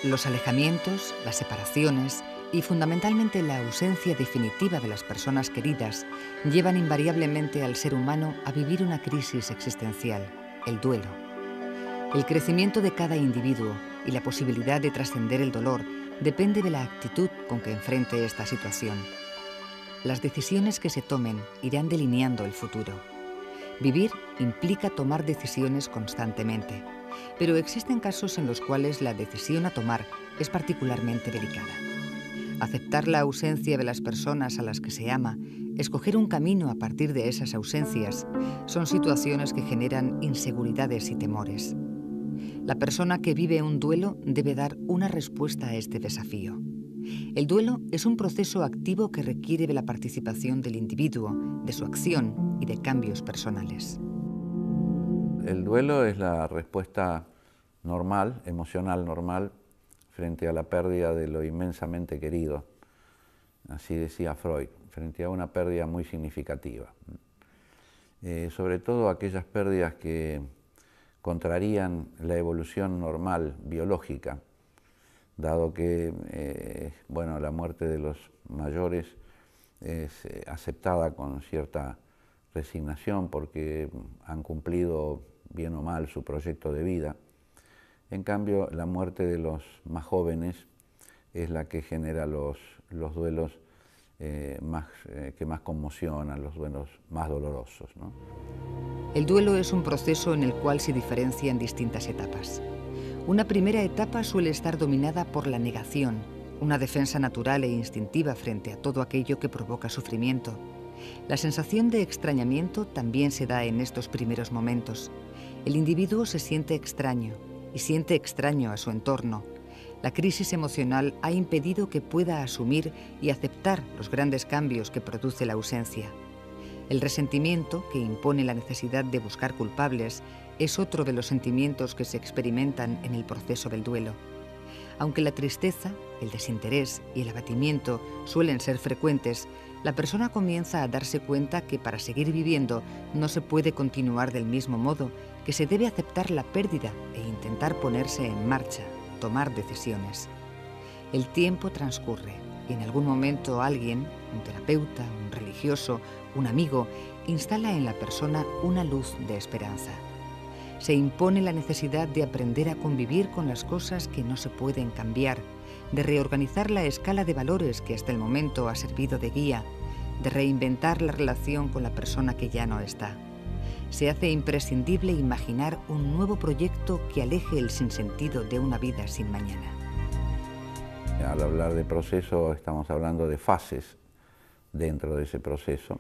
Los alejamientos, las separaciones y fundamentalmente la ausencia definitiva de las personas queridas llevan invariablemente al ser humano a vivir una crisis existencial, el duelo. El crecimiento de cada individuo y la posibilidad de trascender el dolor depende de la actitud con que enfrente esta situación. Las decisiones que se tomen irán delineando el futuro. Vivir implica tomar decisiones constantemente, pero existen casos en los cuales la decisión a tomar es particularmente delicada. Aceptar la ausencia de las personas a las que se ama, escoger un camino a partir de esas ausencias, son situaciones que generan inseguridades y temores. La persona que vive un duelo debe dar una respuesta a este desafío. El duelo es un proceso activo que requiere de la participación del individuo, de su acción y de cambios personales. El duelo es la respuesta normal, emocional normal, frente a la pérdida de lo inmensamente querido, así decía Freud, frente a una pérdida muy significativa. Sobre todo aquellas pérdidas que contrarían la evolución normal, biológica, dado que la muerte de los mayores es aceptada con cierta resignación porque han cumplido bien o mal su proyecto de vida. En cambio, la muerte de los más jóvenes es la que genera los duelos que más conmocionan, los duelos más dolorosos, ¿no? El duelo es un proceso en el cual se diferencian distintas etapas. Una primera etapa suele estar dominada por la negación, una defensa natural e instintiva frente a todo aquello que provoca sufrimiento. La sensación de extrañamiento también se da en estos primeros momentos. El individuo se siente extraño y siente extraño a su entorno. La crisis emocional ha impedido que pueda asumir y aceptar los grandes cambios que produce la ausencia. El resentimiento, que impone la necesidad de buscar culpables, es otro de los sentimientos que se experimentan en el proceso del duelo. Aunque la tristeza, el desinterés y el abatimiento suelen ser frecuentes, la persona comienza a darse cuenta que para seguir viviendo no se puede continuar del mismo modo, que se debe aceptar la pérdida e intentar ponerse en marcha, tomar decisiones. El tiempo transcurre y en algún momento alguien, un terapeuta, un religioso, un amigo, instala en la persona una luz de esperanza. Se impone la necesidad de aprender a convivir con las cosas que no se pueden cambiar, de reorganizar la escala de valores que hasta el momento ha servido de guía, de reinventar la relación con la persona que ya no está. Se hace imprescindible imaginar un nuevo proyecto que aleje el sinsentido de una vida sin mañana. Al hablar de proceso estamos hablando de fases dentro de ese proceso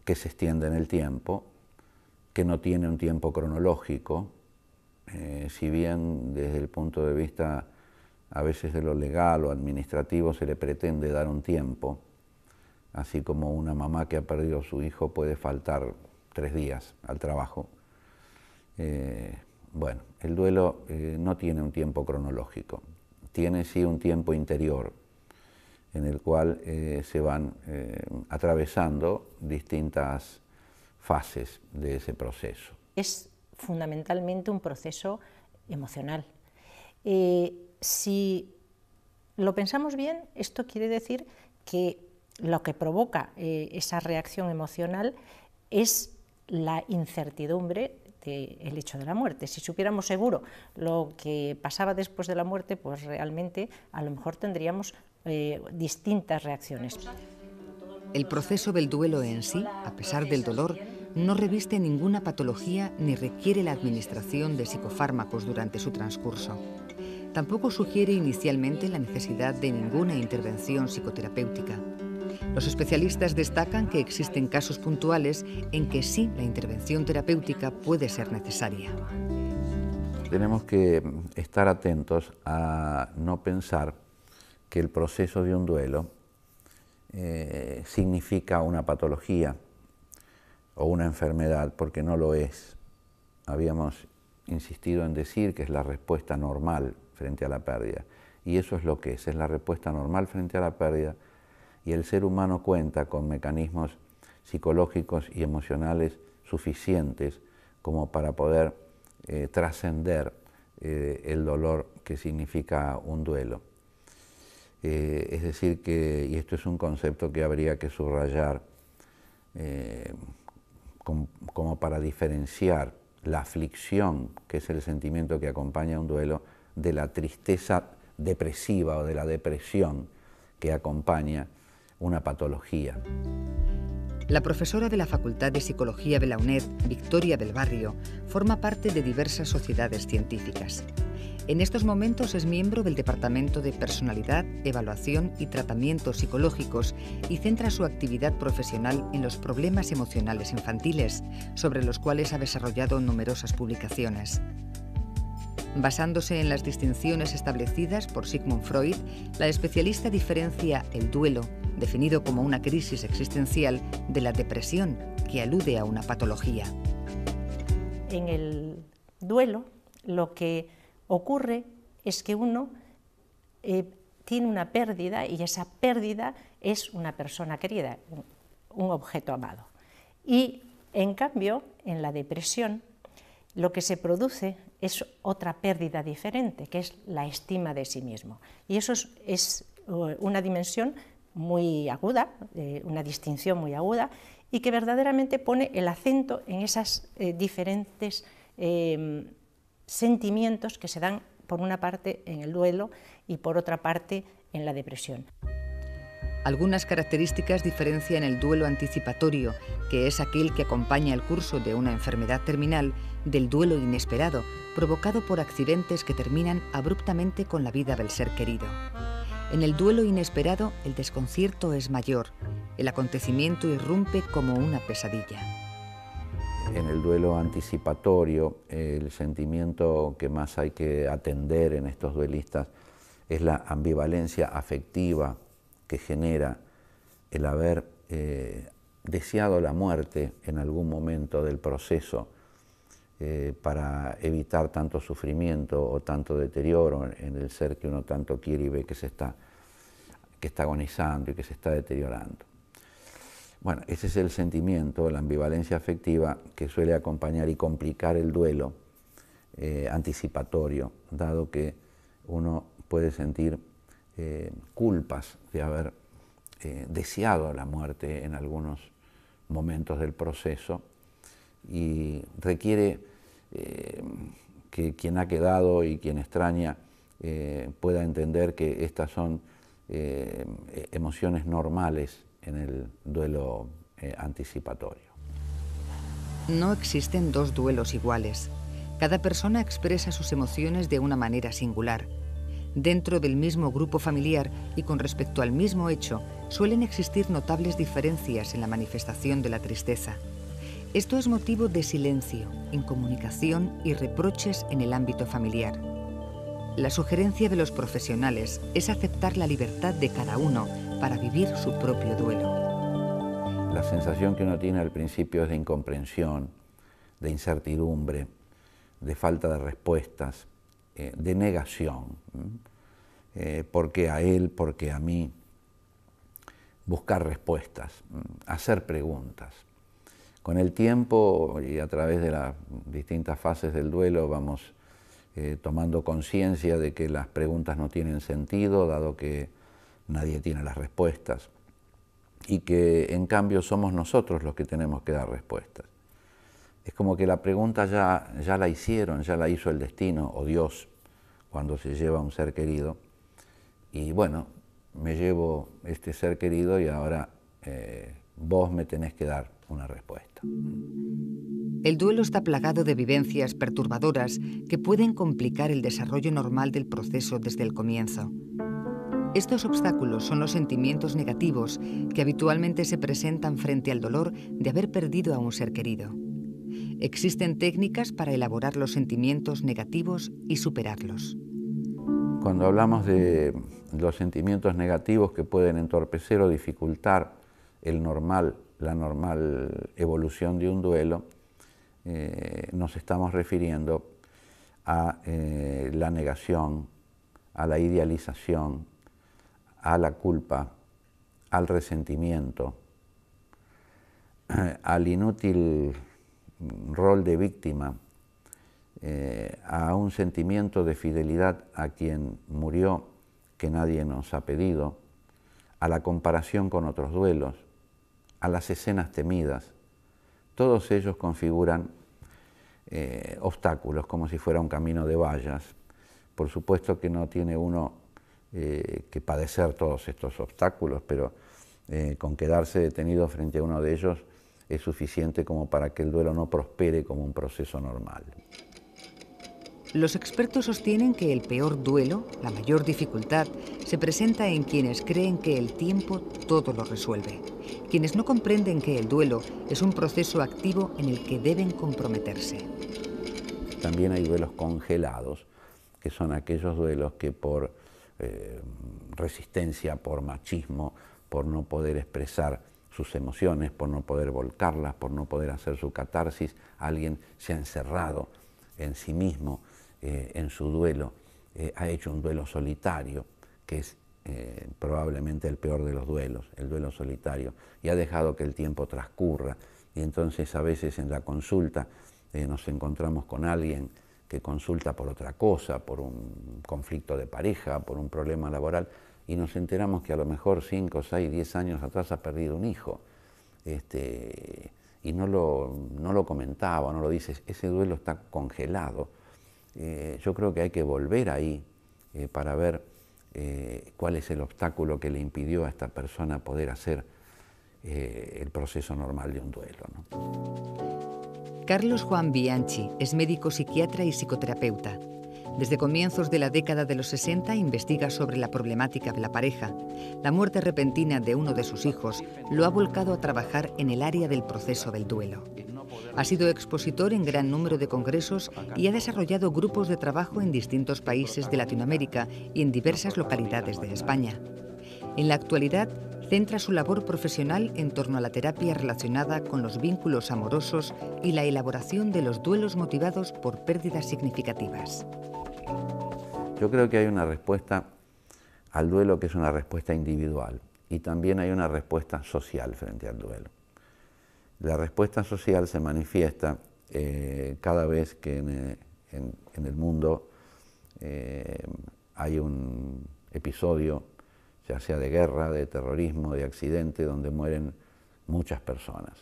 que se extiende en el tiempo, que no tiene un tiempo cronológico, si bien desde el punto de vista a veces de lo legal o administrativo se le pretende dar un tiempo, así como una mamá que ha perdido a su hijo puede faltar 3 días al trabajo. El duelo no tiene un tiempo cronológico, tiene sí un tiempo interior en el cual se van atravesando distintas fases de ese proceso. Es fundamentalmente un proceso emocional. Si lo pensamos bien, esto quiere decir que lo que provoca esa reacción emocional es la incertidumbre del hecho de la muerte. Si supiéramos seguro lo que pasaba después de la muerte, pues realmente a lo mejor tendríamos distintas reacciones. El proceso del duelo en sí, a pesar del dolor, no reviste ninguna patología ni requiere la administración de psicofármacos durante su transcurso. Tampoco sugiere inicialmente la necesidad de ninguna intervención psicoterapéutica. Los especialistas destacan que existen casos puntuales en que sí la intervención terapéutica puede ser necesaria. Tenemos que estar atentos a no pensar que el proceso de un duelo significa una patología o una enfermedad, porque no lo es. Habíamos insistido en decir que es la respuesta normal frente a la pérdida, y eso es lo que es la respuesta normal frente a la pérdida, y el ser humano cuenta con mecanismos psicológicos y emocionales suficientes como para poder trascender el dolor que significa un duelo. Es decir que, y esto es un concepto que habría que subrayar como para diferenciar la aflicción, que es el sentimiento que acompaña a un duelo, de la tristeza depresiva o de la depresión que acompaña una patología. La profesora de la Facultad de Psicología de la UNED, Victoria del Barrio, forma parte de diversas sociedades científicas. En estos momentos es miembro del Departamento de Personalidad, Evaluación y Tratamientos Psicológicos y centra su actividad profesional en los problemas emocionales infantiles, sobre los cuales ha desarrollado numerosas publicaciones. Basándose en las distinciones establecidas por Sigmund Freud, la especialista diferencia el duelo, definido como una crisis existencial, de la depresión, que alude a una patología. En el duelo, lo que ocurre es que uno tiene una pérdida y esa pérdida es una persona querida, un objeto amado. Y en cambio, en la depresión, lo que se produce es otra pérdida diferente, que es la estima de sí mismo. Y eso es una dimensión muy aguda, una distinción muy aguda, y que verdaderamente pone el acento en esas diferentes sentimientos que se dan por una parte en el duelo y por otra parte en la depresión. Algunas características diferencian el duelo anticipatorio, que es aquel que acompaña el curso de una enfermedad terminal, del duelo inesperado, provocado por accidentes que terminan abruptamente con la vida del ser querido. En el duelo inesperado, el desconcierto es mayor. El acontecimiento irrumpe como una pesadilla. En el duelo anticipatorio, el sentimiento que más hay que atender en estos duelistas es la ambivalencia afectiva que genera el haber deseado la muerte en algún momento del proceso para evitar tanto sufrimiento o tanto deterioro en el ser que uno tanto quiere y ve que está agonizando y que se está deteriorando. Bueno, ese es el sentimiento, la ambivalencia afectiva que suele acompañar y complicar el duelo anticipatorio, dado que uno puede sentir culpas de haber deseado la muerte en algunos momentos del proceso y requiere que quien ha quedado y quien extraña pueda entender que estas son emociones normales en el duelo anticipatorio. No existen dos duelos iguales. Cada persona expresa sus emociones de una manera singular. Dentro del mismo grupo familiar y con respecto al mismo hecho, suelen existir notables diferencias en la manifestación de la tristeza. Esto es motivo de silencio, incomunicación y reproches en el ámbito familiar. La sugerencia de los profesionales es aceptar la libertad de cada uno para vivir su propio duelo. La sensación que uno tiene al principio es de incomprensión, de incertidumbre, de falta de respuestas, de negación. ¿Por qué a él? ¿Por qué a mí? Buscar respuestas, hacer preguntas. Con el tiempo y a través de las distintas fases del duelo vamos tomando conciencia de que las preguntas no tienen sentido, dado que nadie tiene las respuestas, y que en cambio somos nosotros los que tenemos que dar respuestas. Es como que la pregunta ya la hicieron, ya la hizo el destino o Dios cuando se lleva a un ser querido, y bueno, me llevo este ser querido y ahora vos me tenés que dar una respuesta. El duelo está plagado de vivencias perturbadoras que pueden complicar el desarrollo normal del proceso desde el comienzo. Estos obstáculos son los sentimientos negativos que habitualmente se presentan frente al dolor de haber perdido a un ser querido. Existen técnicas para elaborar los sentimientos negativos y superarlos. Cuando hablamos de los sentimientos negativos que pueden entorpecer o dificultar la normal evolución de un duelo, nos estamos refiriendo a la negación, a la idealización, a la culpa, al resentimiento, al inútil rol de víctima a un sentimiento de fidelidad a quien murió que nadie nos ha pedido, a la comparación con otros duelos, a las escenas temidas. Todos ellos configuran obstáculos, como si fuera un camino de vallas. Por supuesto que no tiene uno que padecer todos estos obstáculos, pero con quedarse detenido frente a uno de ellos es suficiente como para que el duelo no prospere como un proceso normal. Los expertos sostienen que el peor duelo, la mayor dificultad, se presenta en quienes creen que el tiempo todo lo resuelve, quienes no comprenden que el duelo es un proceso activo en el que deben comprometerse. También hay duelos congelados, que son aquellos duelos que por resistencia, por machismo, por no poder expresar sus emociones, por no poder volcarlas, por no poder hacer su catarsis, alguien se ha encerrado en sí mismo, en su duelo, ha hecho un duelo solitario, que es probablemente el peor de los duelos, el duelo solitario, y ha dejado que el tiempo transcurra, y entonces a veces en la consulta nos encontramos con alguien que consulta por otra cosa, por un conflicto de pareja, por un problema laboral, y nos enteramos que a lo mejor 5, 6, 10 años atrás ha perdido un hijo, y no lo comentaba, no lo dice, ese duelo está congelado. Yo creo que hay que volver ahí para ver cuál es el obstáculo que le impidió a esta persona poder hacer el proceso normal de un duelo, ¿no? Carlos Juan Bianchi es médico psiquiatra y psicoterapeuta. Desde comienzos de la década de los 60 investiga sobre la problemática de la pareja. La muerte repentina de uno de sus hijos lo ha volcado a trabajar en el área del proceso del duelo. Ha sido expositor en gran número de congresos y ha desarrollado grupos de trabajo en distintos países de Latinoamérica y en diversas localidades de España. En la actualidad, centra su labor profesional en torno a la terapia relacionada con los vínculos amorosos y la elaboración de los duelos motivados por pérdidas significativas. Yo creo que hay una respuesta al duelo que es una respuesta individual y también hay una respuesta social frente al duelo. La respuesta social se manifiesta cada vez que en el mundo hay un episodio, ya sea de guerra, de terrorismo, de accidente, donde mueren muchas personas.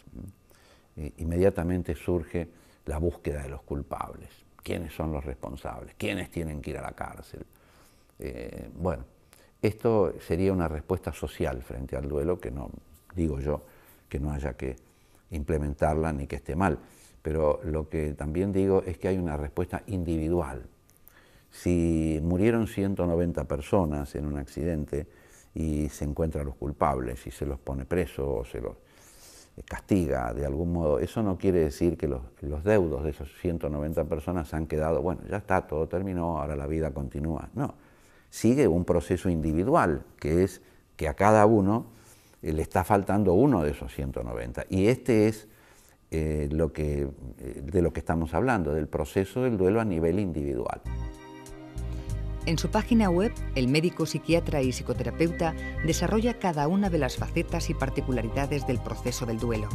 Inmediatamente surge la búsqueda de los culpables. ¿Quiénes son los responsables? ¿Quiénes tienen que ir a la cárcel? Bueno, esto sería una respuesta social frente al duelo, que no digo yo que no haya que implementarla ni que esté mal, pero lo que también digo es que hay una respuesta individual. Si murieron 190 personas en un accidente y se encuentran los culpables y se los pone presos o se los castiga de algún modo, eso no quiere decir que los deudos de esos 190 personas han quedado, bueno, ya está, todo terminó, ahora la vida continúa. No, sigue un proceso individual, que es que a cada uno le está faltando uno de esos 190. Y este es de lo que estamos hablando, del proceso del duelo a nivel individual. En su página web, el médico psiquiatra y psicoterapeuta desarrolla cada una de las facetas y particularidades del proceso del duelo.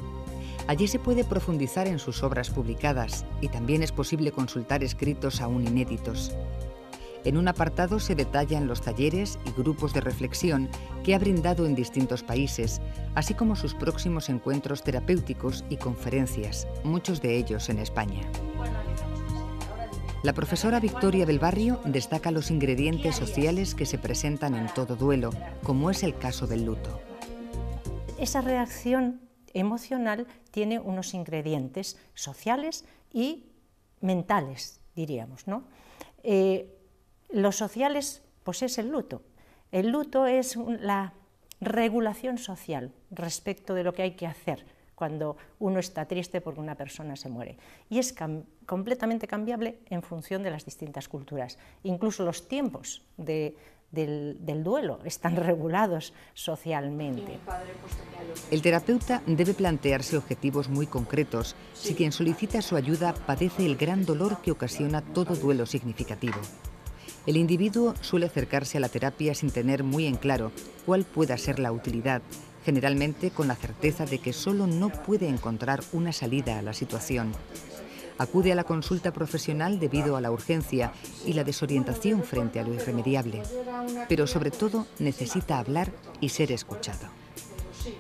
Allí se puede profundizar en sus obras publicadas y también es posible consultar escritos aún inéditos. En un apartado se detallan los talleres y grupos de reflexión que ha brindado en distintos países, así como sus próximos encuentros terapéuticos y conferencias, muchos de ellos en España. La profesora Victoria del Barrio destaca los ingredientes sociales que se presentan en todo duelo, como es el caso del luto. Esa reacción emocional tiene unos ingredientes sociales y mentales, diríamos, ¿no? Los sociales, pues es el luto. El luto es la regulación social respecto de lo que hay que hacer cuando uno está triste porque una persona se muere. Y es completamente cambiable en función de las distintas culturas. Incluso los tiempos del duelo están regulados socialmente. El terapeuta debe plantearse objetivos muy concretos si quien solicita su ayuda padece el gran dolor que ocasiona todo duelo significativo. El individuo suele acercarse a la terapia sin tener muy en claro cuál pueda ser la utilidad, generalmente con la certeza de que solo no puede encontrar una salida a la situación. Acude a la consulta profesional debido a la urgencia y la desorientación frente a lo irremediable, pero sobre todo necesita hablar y ser escuchado.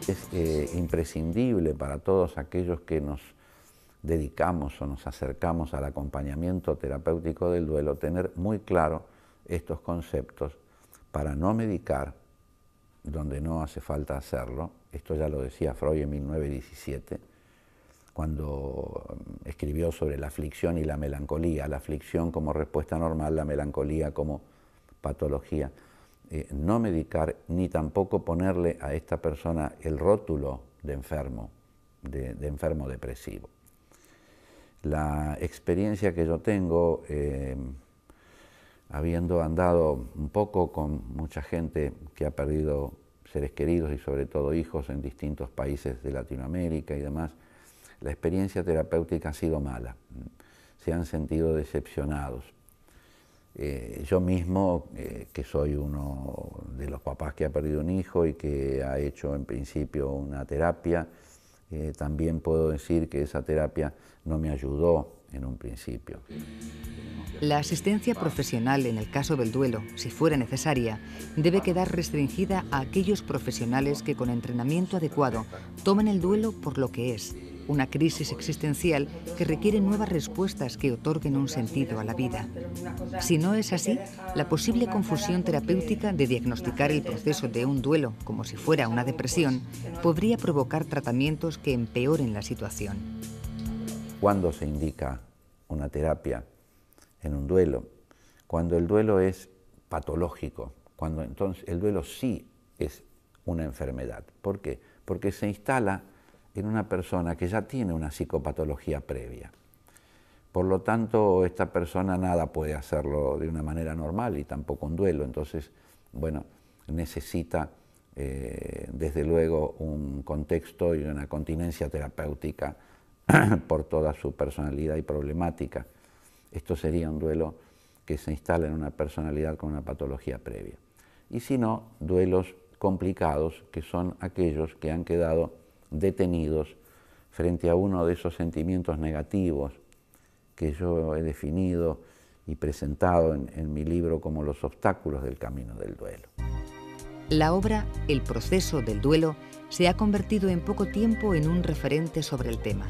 Es imprescindible para todos aquellos que nos dedicamos o nos acercamos al acompañamiento terapéutico del duelo tener muy claro estos conceptos para no medicar donde no hace falta hacerlo. Esto ya lo decía Freud en 1917, cuando escribió sobre la aflicción y la melancolía, la aflicción como respuesta normal, la melancolía como patología. No medicar ni tampoco ponerle a esta persona el rótulo de enfermo, de enfermo depresivo. La experiencia que yo tengo, habiendo andado un poco con mucha gente que ha perdido seres queridos y sobre todo hijos en distintos países de Latinoamérica y demás, la experiencia terapéutica ha sido mala. Se han sentido decepcionados. Yo mismo, que soy uno de los papás que ha perdido un hijo y que ha hecho en principio una terapia, también puedo decir que esa terapia no me ayudó en un principio. La asistencia profesional en el caso del duelo, si fuera necesaria, debe quedar restringida a aquellos profesionales que con entrenamiento adecuado tomen el duelo por lo que es, una crisis existencial que requiere nuevas respuestas que otorguen un sentido a la vida. Si no es así, la posible confusión terapéutica de diagnosticar el proceso de un duelo como si fuera una depresión podría provocar tratamientos que empeoren la situación. ¿Cuándo se indica una terapia en un duelo? Cuando el duelo es patológico, cuando entonces el duelo sí es una enfermedad. ¿Por qué? Porque se instala en una persona que ya tiene una psicopatología previa. Por lo tanto, esta persona nada puede hacerlo de una manera normal y tampoco un duelo. Entonces, bueno, necesita desde luego un contexto y una continencia terapéutica por toda su personalidad y problemática. Esto sería un duelo que se instala en una personalidad con una patología previa. Y si no, duelos complicados, que son aquellos que han quedado detenidos frente a uno de esos sentimientos negativos que yo he definido y presentado en mi libro como los obstáculos del camino del duelo. La obra El proceso del duelo se ha convertido en poco tiempo en un referente sobre el tema.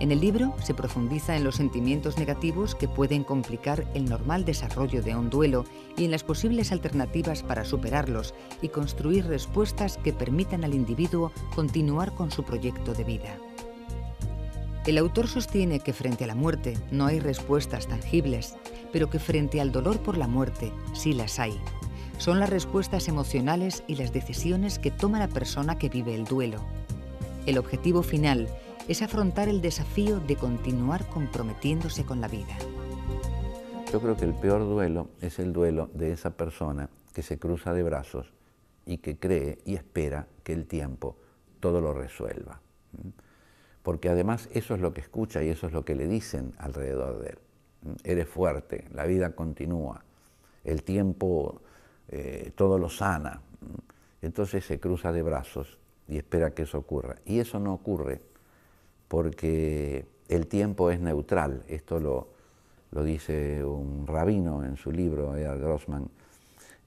En el libro se profundiza en los sentimientos negativos que pueden complicar el normal desarrollo de un duelo y en las posibles alternativas para superarlos y construir respuestas que permitan al individuo continuar con su proyecto de vida. El autor sostiene que frente a la muerte no hay respuestas tangibles, pero que frente al dolor por la muerte sí las hay. Son las respuestas emocionales y las decisiones que toma la persona que vive el duelo. El objetivo final es afrontar el desafío de continuar comprometiéndose con la vida. Yo creo que el peor duelo es el duelo de esa persona que se cruza de brazos y que cree y espera que el tiempo todo lo resuelva. Porque además eso es lo que escucha y eso es lo que le dicen alrededor de él. Eres fuerte, la vida continúa, el tiempo todo lo sana. Entonces se cruza de brazos y espera que eso ocurra. Y eso no ocurre porque el tiempo es neutral. Esto lo dice un rabino en su libro, Edgar Grossman,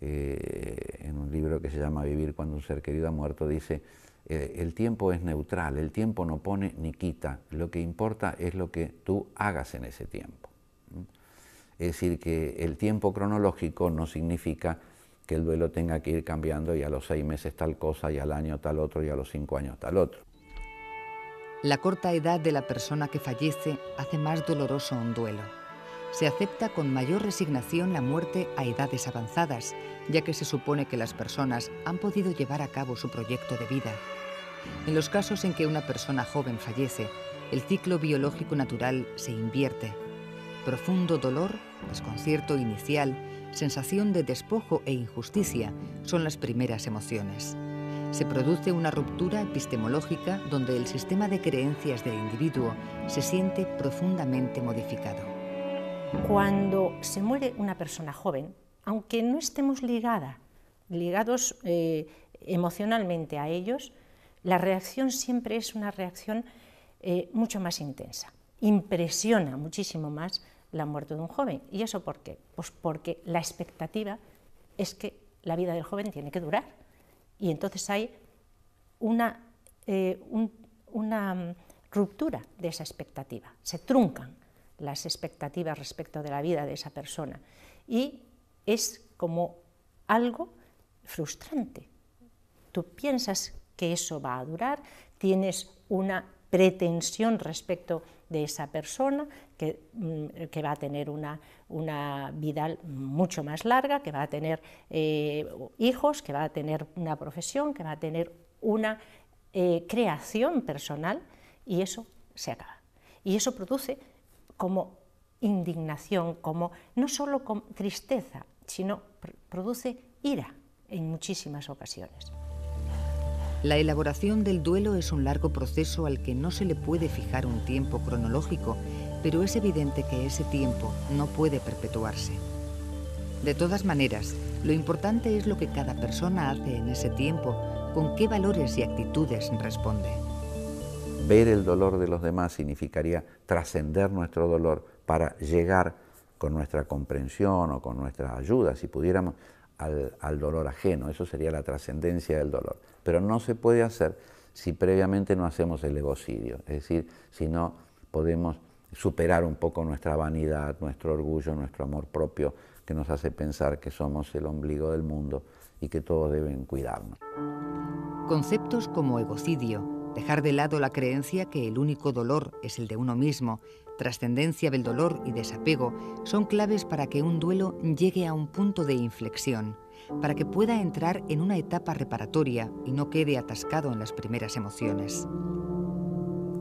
en un libro que se llama Vivir cuando un ser querido ha muerto, dice, el tiempo es neutral, el tiempo no pone ni quita, lo que importa es lo que tú hagas en ese tiempo. Es decir, que el tiempo cronológico no significa que el duelo tenga que ir cambiando y a los 6 meses tal cosa, y al año tal otro, y a los 5 años tal otro. La corta edad de la persona que fallece hace más doloroso un duelo. Se acepta con mayor resignación la muerte a edades avanzadas, ya que se supone que las personas han podido llevar a cabo su proyecto de vida. En los casos en que una persona joven fallece, el ciclo biológico natural se invierte. Profundo dolor, desconcierto inicial, sensación de despojo e injusticia son las primeras emociones. Se produce una ruptura epistemológica donde el sistema de creencias del individuo se siente profundamente modificado. Cuando se muere una persona joven, aunque no estemos ligados emocionalmente a ellos, la reacción siempre es una reacción mucho más intensa. impresiona muchísimo más la muerte de un joven. ¿Y eso por qué? Pues porque la expectativa es que la vida del joven tiene que durar. Y entonces hay una ruptura de esa expectativa. Se truncan las expectativas respecto de la vida de esa persona. Y es como algo frustrante. Tú piensas que eso va a durar, tienes una pretensión respecto de esa persona, que va a tener una vida mucho más larga, que va a tener hijos, que va a tener una profesión, que va a tener una creación personal, y eso se acaba. Y eso produce como indignación, como no solo con tristeza, sino produce ira en muchísimas ocasiones. La elaboración del duelo es un largo proceso al que no se le puede fijar un tiempo cronológico, pero es evidente que ese tiempo no puede perpetuarse. De todas maneras, lo importante es lo que cada persona hace en ese tiempo, con qué valores y actitudes responde. Ver el dolor de los demás significaría trascender nuestro dolor para llegar con nuestra comprensión o con nuestra ayuda, si pudiéramos, al dolor ajeno. Eso sería la trascendencia del dolor. Pero no se puede hacer si previamente no hacemos el egocidio, es decir, si no podemos superar un poco nuestra vanidad, nuestro orgullo, nuestro amor propio, que nos hace pensar que somos el ombligo del mundo y que todos deben cuidarnos. Conceptos como egocidio, dejar de lado la creencia que el único dolor es el de uno mismo, trascendencia del dolor y desapego, son claves para que un duelo llegue a un punto de inflexión, para que pueda entrar en una etapa reparatoria y no quede atascado en las primeras emociones.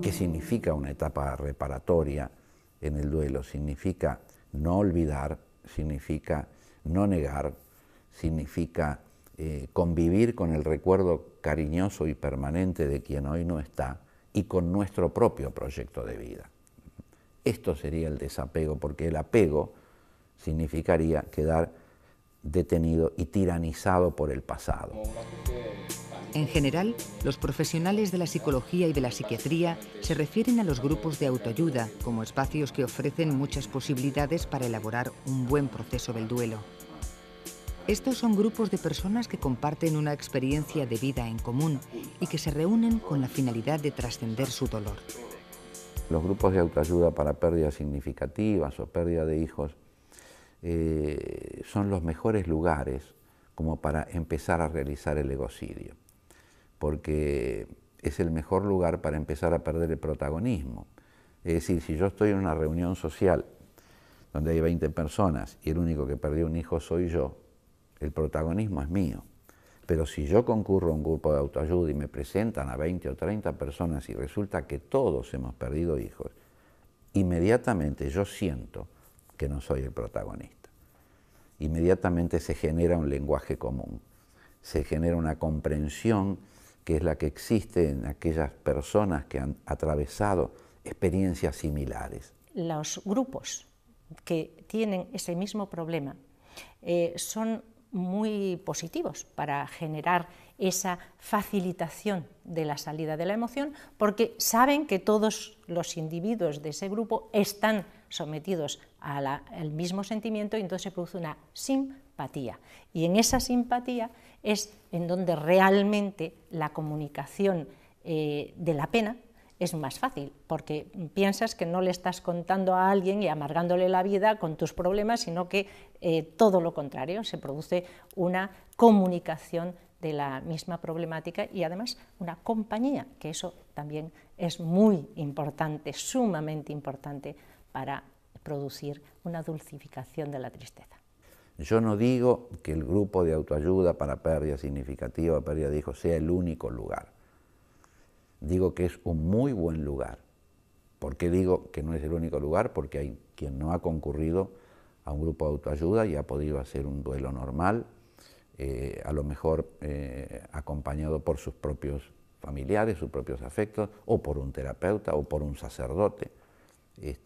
¿Qué significa una etapa reparatoria en el duelo? Significa no olvidar, significa no negar, significa convivir con el recuerdo cariñoso y permanente de quien hoy no está y con nuestro propio proyecto de vida. Esto sería el desapego, porque el apego significaría quedar detenido y tiranizado por el pasado. En general, los profesionales de la psicología y de la psiquiatría se refieren a los grupos de autoayuda como espacios que ofrecen muchas posibilidades para elaborar un buen proceso del duelo. Estos son grupos de personas que comparten una experiencia de vida en común y que se reúnen con la finalidad de trascender su dolor. Los grupos de autoayuda para pérdidas significativas o pérdida de hijos son los mejores lugares como para empezar a realizar el egocidio, porque es el mejor lugar para empezar a perder el protagonismo. Es decir, si yo estoy en una reunión social donde hay 20 personas y el único que perdió un hijo soy yo, el protagonismo es mío. Pero si yo concurro a un grupo de autoayuda y me presentan a 20 o 30 personas y resulta que todos hemos perdido hijos, inmediatamente yo siento que no soy el protagonista. Inmediatamente se genera un lenguaje común, se genera una comprensión que es la que existe en aquellas personas que han atravesado experiencias similares. Los grupos que tienen ese mismo problema son muy positivos para generar esa facilitación de la salida de la emoción, porque saben que todos los individuos de ese grupo están sometidos al mismo sentimiento y entonces se produce una simpatía. Y en esa simpatía es en donde realmente la comunicación de la pena es más fácil, porque piensas que no le estás contando a alguien y amargándole la vida con tus problemas, sino que todo lo contrario, se produce una comunicación de la misma problemática y además una compañía, que eso también es muy importante, sumamente importante para producir una dulcificación de la tristeza. Yo no digo que el grupo de autoayuda para pérdida significativa o pérdida de hijos sea el único lugar. Digo que es un muy buen lugar. ¿Por qué digo que no es el único lugar? Porque hay quien no ha concurrido a un grupo de autoayuda y ha podido hacer un duelo normal, a lo mejor acompañado por sus propios familiares, sus propios afectos, o por un terapeuta o por un sacerdote. Es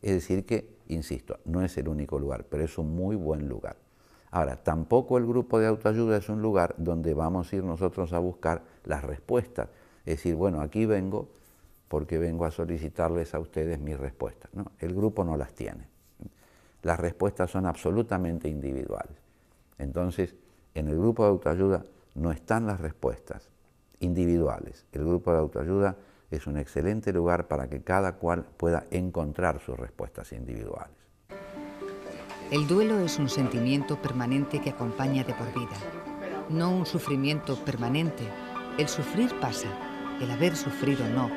decir que, insisto, no es el único lugar, pero es un muy buen lugar. Ahora, tampoco el grupo de autoayuda es un lugar donde vamos a ir nosotros a buscar las respuestas. Es decir, bueno, aquí vengo porque vengo a solicitarles a ustedes mis respuestas. No, el grupo no las tiene. Las respuestas son absolutamente individuales. Entonces, en el grupo de autoayuda no están las respuestas individuales. El grupo de autoayuda es un excelente lugar para que cada cual pueda encontrar sus respuestas individuales. El duelo es un sentimiento permanente que acompaña de por vida, no un sufrimiento permanente. El sufrir pasa, el haber sufrido no,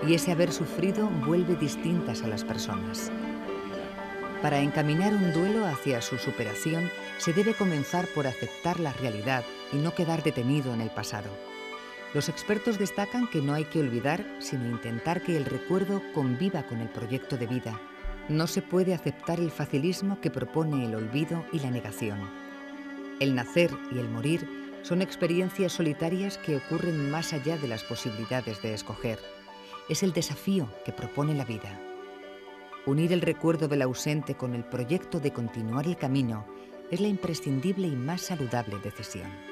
y ese haber sufrido vuelve distintas a las personas. Para encaminar un duelo hacia su superación, se debe comenzar por aceptar la realidad y no quedar detenido en el pasado. Los expertos destacan que no hay que olvidar, sino intentar que el recuerdo conviva con el proyecto de vida. No se puede aceptar el facilismo que propone el olvido y la negación. El nacer y el morir son experiencias solitarias que ocurren más allá de las posibilidades de escoger. Es el desafío que propone la vida. Unir el recuerdo del ausente con el proyecto de continuar el camino es la imprescindible y más saludable decisión.